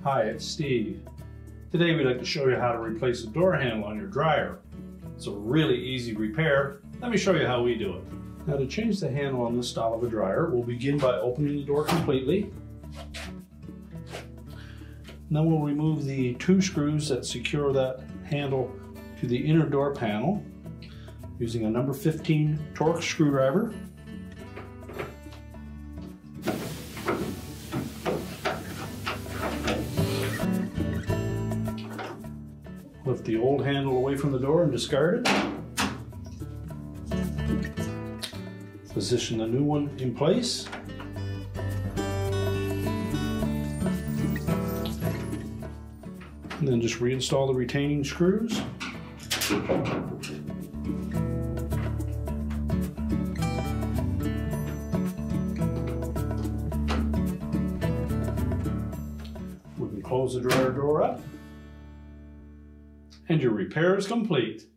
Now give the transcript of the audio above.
Hi, it's Steve. Today we'd like to show you how to replace a door handle on your dryer. It's a really easy repair. Let me show you how we do it. Now to change the handle on this style of a dryer, we'll begin by opening the door completely. Then we'll remove the 2 screws that secure that handle to the inner door panel using a number 15 Torx screwdriver. Lift the old handle away from the door and discard it. Position the new one in place. And then just reinstall the retaining screws. We can close the dryer door up. And your repair is complete.